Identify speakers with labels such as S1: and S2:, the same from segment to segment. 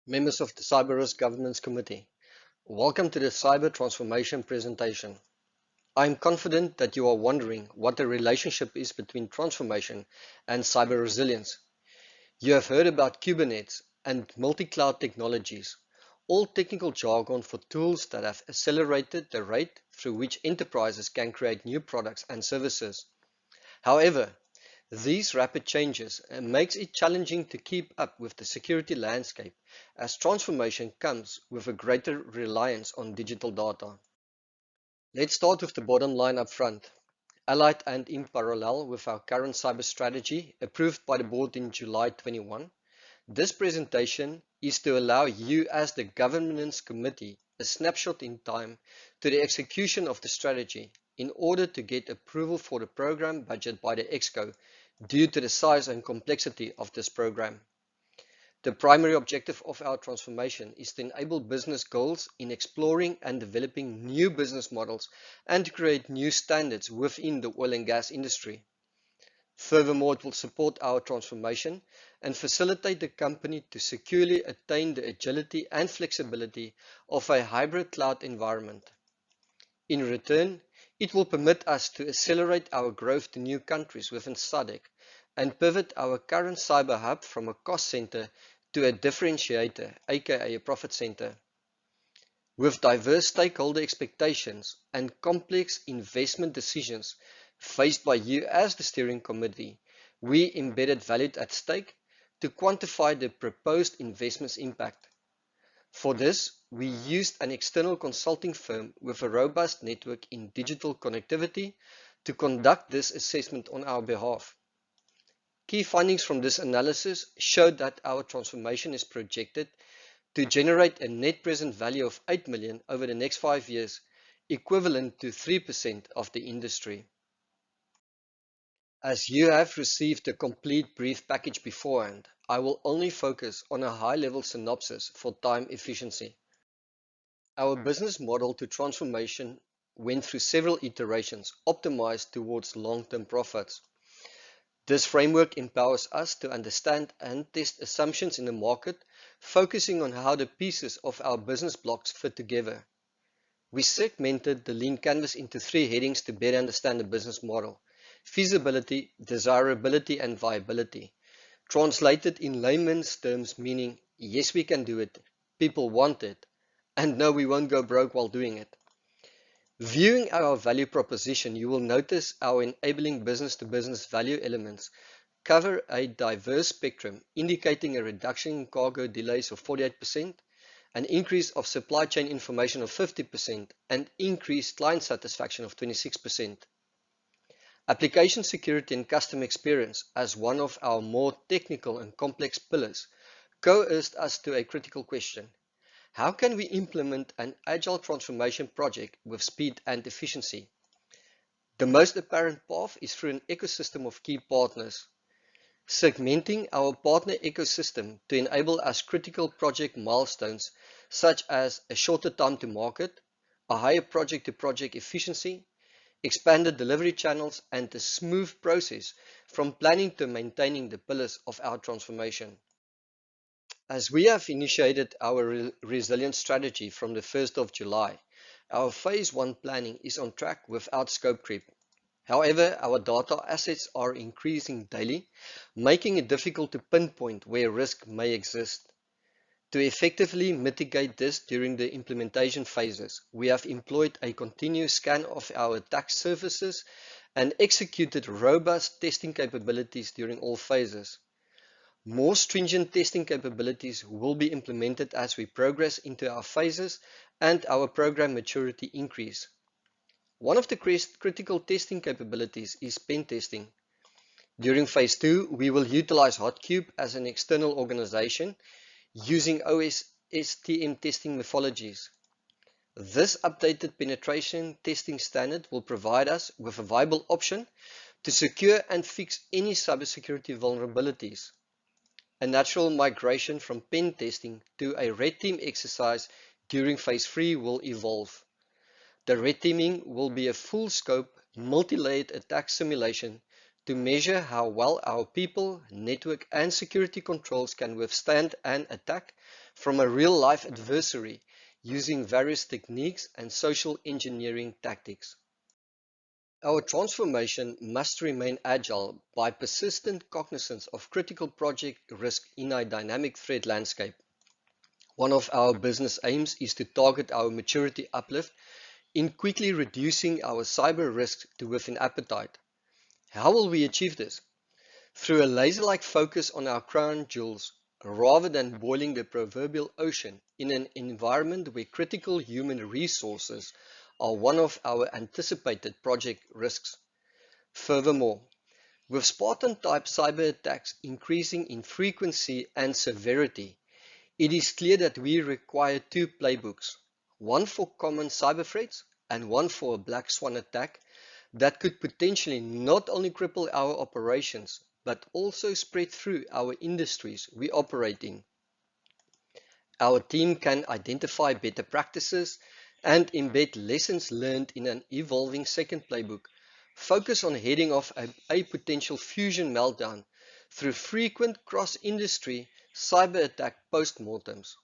S1: Members of the Cyber Risk Governance Committee, welcome to the Cyber Transformation presentation. I am confident that you are wondering what the relationship is between transformation and cyber resilience. You have heard about Kubernetes and multi-cloud technologies, all technical jargon for tools that have accelerated the rate through which enterprises can create new products and services. However, these rapid changes makes it challenging to keep up with the security landscape as transformation comes with a greater reliance on digital data. Let's start with the bottom line up front. Allied and in parallel with our current cyber strategy approved by the board in July 21, this presentation is to allow you as the governance committee a snapshot in time to the execution of the strategy in order to get approval for the program budget by the ExCo due to the size and complexity of this program. The primary objective of our transformation is to enable business goals in exploring and developing new business models and to create new standards within the oil and gas industry. Furthermore, it will support our transformation and facilitate the company to securely attain the agility and flexibility of a hybrid cloud environment. In return, it will permit us to accelerate our growth to new countries within SADC and pivot our current cyber hub from a cost center to a differentiator, aka a profit center. With diverse stakeholder expectations and complex investment decisions faced by you as the steering committee, we embedded value at stake to quantify the proposed investment's impact. For this, we used an external consulting firm with a robust network in digital connectivity to conduct this assessment on our behalf. Key findings from this analysis showed that our transformation is projected to generate a net present value of 8 million over the next 5 years, equivalent to 3% of the industry. As you have received a complete brief package beforehand, I will only focus on a high-level synopsis for time efficiency. Our business model to transformation went through several iterations, optimized towards long-term profits. This framework empowers us to understand and test assumptions in the market, focusing on how the pieces of our business blocks fit together. We segmented the lean canvas into 3 headings to better understand the business model: feasibility, desirability, and viability. Translated in layman's terms, meaning yes, we can do it, people want it, and no, we won't go broke while doing it. Viewing our value proposition, you will notice our enabling business-to-business value elements cover a diverse spectrum, indicating a reduction in cargo delays of 48%, an increase of supply chain information of 50%, and increased client satisfaction of 26%. Application security and customer experience, as one of our more technical and complex pillars, coerced us to a critical question: how can we implement an agile transformation project with speed and efficiency? The most apparent path is through an ecosystem of key partners. Segmenting our partner ecosystem to enable us critical project milestones such as a shorter time to market, a higher project-to-project efficiency, expanded delivery channels, and a smooth process from planning to maintaining the pillars of our transformation. As we have initiated our resilience strategy from the 1st of July, our phase 1 planning is on track without scope creep. However, our data assets are increasing daily, making it difficult to pinpoint where risk may exist. To effectively mitigate this during the implementation phases, we have employed a continuous scan of our attack surfaces and executed robust testing capabilities during all phases. More stringent testing capabilities will be implemented as we progress into our phases and our program maturity increase. One of the critical testing capabilities is pen testing. During phase 2, we will utilize HotCube as an external organization using OSSTM testing methodologies. This updated penetration testing standard will provide us with a viable option to secure and fix any cybersecurity vulnerabilities. A natural migration from pen testing to a red team exercise during phase 3 will evolve. The red teaming will be a full scope, multi-layered attack simulation to measure how well our people, network, and security controls can withstand an attack from a real-life adversary using various techniques and social engineering tactics. Our transformation must remain agile by persistent cognizance of critical project risk in a dynamic threat landscape. One of our business aims is to target our maturity uplift in quickly reducing our cyber risks to within appetite. How will we achieve this? Through a laser-like focus on our crown jewels, rather than boiling the proverbial ocean in an environment where critical human resources are one of our anticipated project risks. Furthermore, with Spartan-type cyber attacks increasing in frequency and severity, it is clear that we require two playbooks, one for common cyber threats and one for a black swan attack that could potentially not only cripple our operations, but also spread through our industries we operate in. Our team can identify better practices and embed lessons learned in an evolving second playbook. Focus on heading off a potential fusion meltdown through frequent cross-industry cyber attack post-mortems.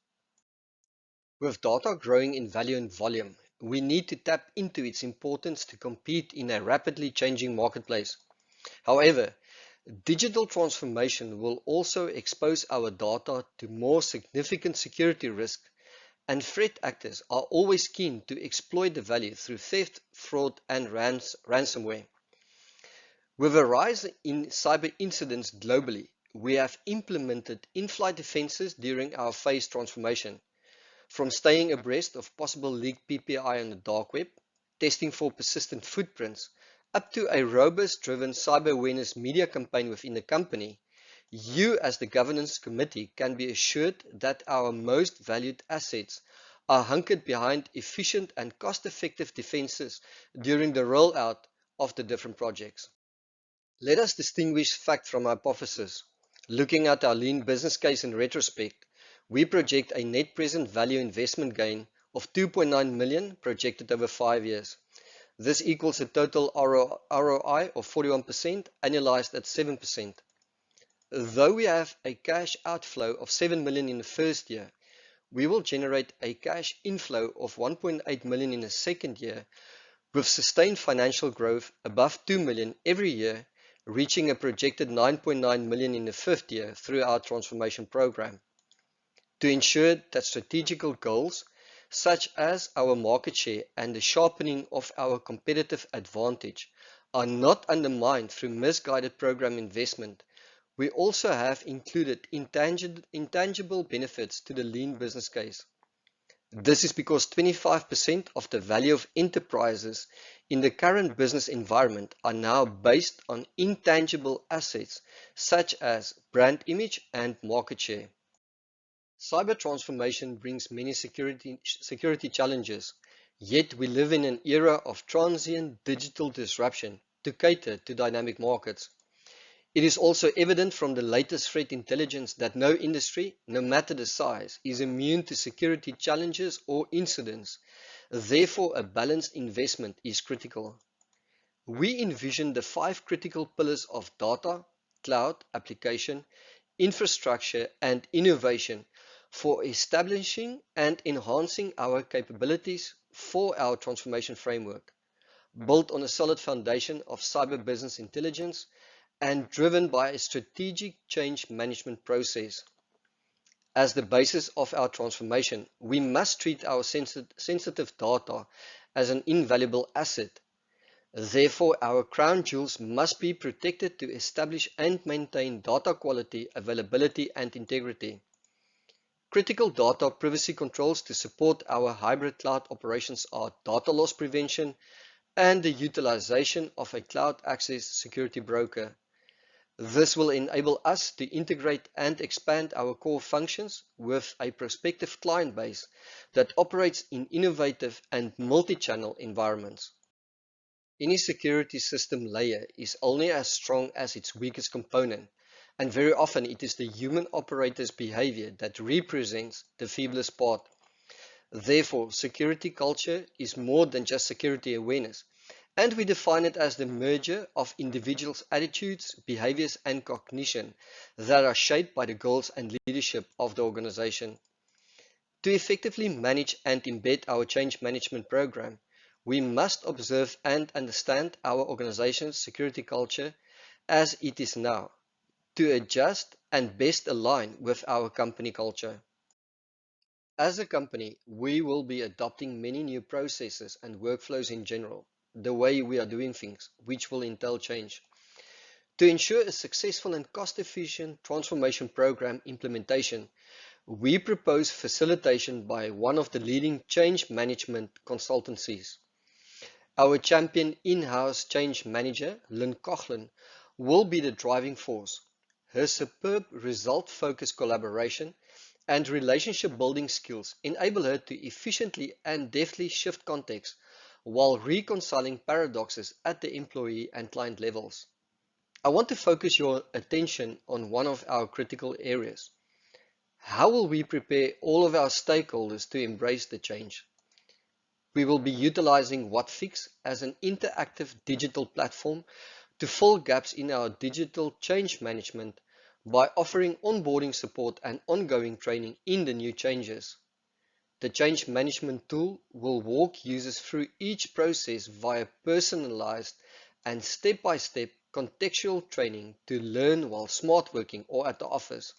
S1: With data growing in value and volume, we need to tap into its importance to compete in a rapidly changing marketplace. However, digital transformation will also expose our data to more significant security risks, and threat actors are always keen to exploit the value through theft, fraud, and ransomware. With a rise in cyber incidents globally, we have implemented in-flight defenses during our phase transformation. From staying abreast of possible leaked PPI on the dark web, testing for persistent footprints, up to a robust driven cyber awareness media campaign within the company, you as the governance committee can be assured that our most valued assets are hunkered behind efficient and cost-effective defenses during the rollout of the different projects. Let us distinguish fact from hypothesis. Looking at our lean business case in retrospect, we project a net present value investment gain of 2.9 million projected over 5 years. This equals a total ROI of 41%, annualized at 7%. Though we have a cash outflow of 7 million in the first year, we will generate a cash inflow of 1.8 million in the second year, with sustained financial growth above 2 million every year, reaching a projected 9.9 million in the fifth year through our transformation program. To ensure that strategical goals, such as our market share and the sharpening of our competitive advantage, are not undermined through misguided program investment, we also have included intangible benefits to the lean business case. This is because 25% of the value of enterprises in the current business environment are now based on intangible assets such as brand image and market share. Cyber transformation brings many security challenges, yet we live in an era of transient digital disruption to cater to dynamic markets. It is also evident from the latest threat intelligence that no industry, no matter the size, is immune to security challenges or incidents. Therefore, a balanced investment is critical. We envision the 5 critical pillars of data, cloud, application, infrastructure, and innovation for establishing and enhancing our capabilities for our transformation framework, built on a solid foundation of cyber business intelligence and driven by a strategic change management process. As the basis of our transformation, we must treat our sensitive data as an invaluable asset. Therefore, our crown jewels must be protected to establish and maintain data quality, availability, and integrity. Critical data privacy controls to support our hybrid cloud operations are data loss prevention and the utilization of a cloud access security broker. This will enable us to integrate and expand our core functions with a prospective client base that operates in innovative and multi-channel environments. Any security system layer is only as strong as its weakest component, and very often it is the human operator's behavior that represents the feeblest part. Therefore, security culture is more than just security awareness. And we define it as the merger of individuals' attitudes, behaviors, and cognition that are shaped by the goals and leadership of the organization. To effectively manage and embed our change management program, we must observe and understand our organization's security culture as it is now, to adjust and best align with our company culture. As a company, we will be adopting many new processes and workflows in general, the way we are doing things, which will entail change. To ensure a successful and cost-efficient transformation program implementation, we propose facilitation by one of the leading change management consultancies. Our champion in-house change manager, Lynn Coughlin, will be the driving force. Her superb result-focused collaboration and relationship building skills enable her to efficiently and deftly shift context while reconciling paradoxes at the employee and client levels. I want to focus your attention on one of our critical areas. How will we prepare all of our stakeholders to embrace the change? We will be utilizing WhatFix as an interactive digital platform to fill gaps in our digital change management by offering onboarding support and ongoing training in the new changes. The change management tool will walk users through each process via personalized and step-by-step contextual training to learn while smart working or at the office.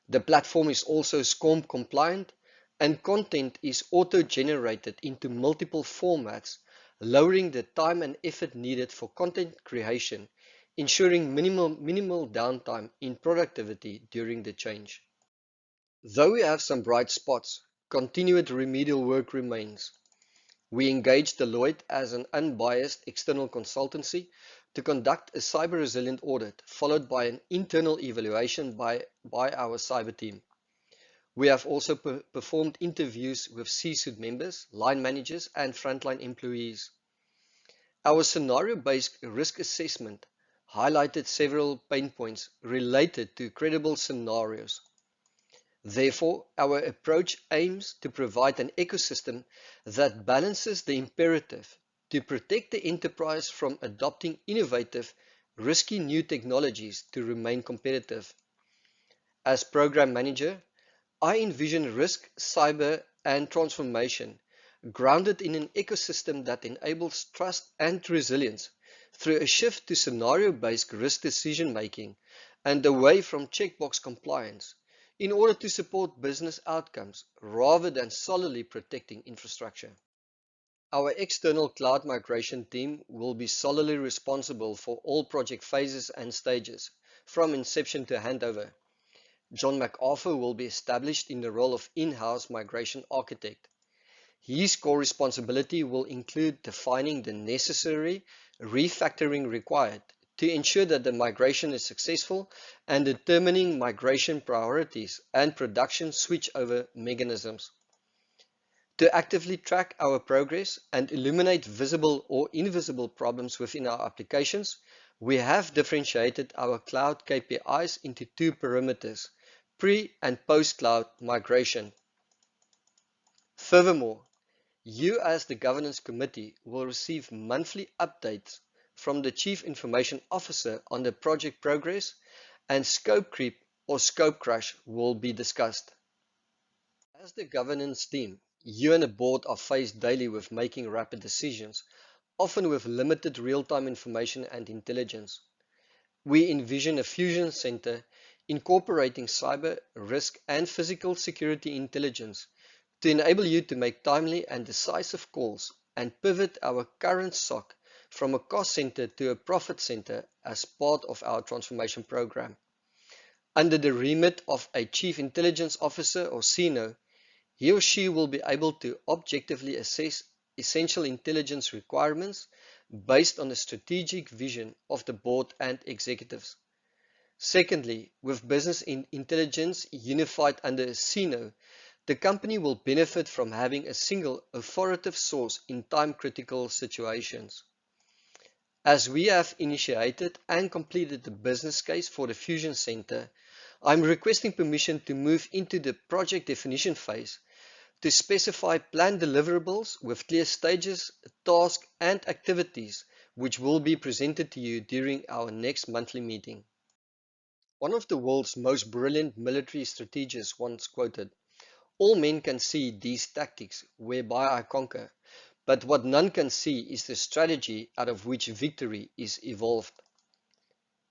S1: The platform is also SCORM compliant and content is auto-generated into multiple formats, lowering the time and effort needed for content creation, ensuring minimal downtime in productivity during the change. Though we have some bright spots, continued remedial work remains. We engaged Deloitte as an unbiased external consultancy to conduct a cyber resilient audit, followed by an internal evaluation by our cyber team. We have also performed interviews with C-suite members, line managers, and frontline employees. Our scenario-based risk assessment highlighted several pain points related to credible scenarios. Therefore, our approach aims to provide an ecosystem that balances the imperative to protect the enterprise from adopting innovative, risky new technologies to remain competitive. As program manager, I envision risk, cyber, and transformation grounded in an ecosystem that enables trust and resilience through a shift to scenario-based risk decision-making and away from checkbox compliance in order to support business outcomes rather than solely protecting infrastructure. Our external cloud migration team will be solely responsible for all project phases and stages, from inception to handover. John MacArthur will be established in the role of in-house migration architect. His core responsibility will include defining the necessary refactoring required to ensure that the migration is successful and determining migration priorities and production switchover mechanisms. To actively track our progress and illuminate visible or invisible problems within our applications, we have differentiated our cloud KPIs into two perimeters: pre- and post-cloud migration. Furthermore, you as the governance committee will receive monthly updates from the Chief Information Officer on the project progress, and scope creep or scope crush will be discussed. As the governance team, you and the board are faced daily with making rapid decisions, often with limited real-time information and intelligence. We envision a fusion center incorporating cyber, risk, and physical security intelligence to enable you to make timely and decisive calls and pivot our current SOC from a cost center to a profit center as part of our transformation program. Under the remit of a Chief Intelligence Officer or CINO, he or she will be able to objectively assess essential intelligence requirements based on the strategic vision of the board and executives. Secondly, with business intelligence unified under a CINO, the company will benefit from having a single authoritative source in time-critical situations. As we have initiated and completed the business case for the Fusion Center, I'm requesting permission to move into the project definition phase to specify planned deliverables with clear stages, tasks, and activities which will be presented to you during our next monthly meeting. One of the world's most brilliant military strategists once quoted, "All men can see these tactics whereby I conquer, but what none can see is the strategy out of which victory is evolved."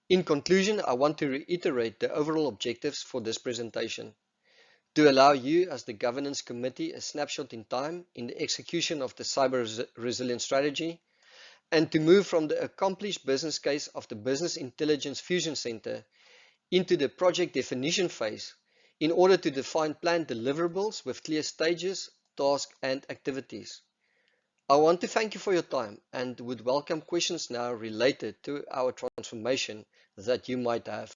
S1: In conclusion, I want to reiterate the overall objectives for this presentation. To allow you as the Governance Committee a snapshot in time in the execution of the Cyber Resilience Strategy, and to move from the accomplished business case of the Business Intelligence Fusion Center into the project definition phase in order to define planned deliverables with clear stages, tasks, and activities. I want to thank you for your time and would welcome questions now related to our transformation that you might have.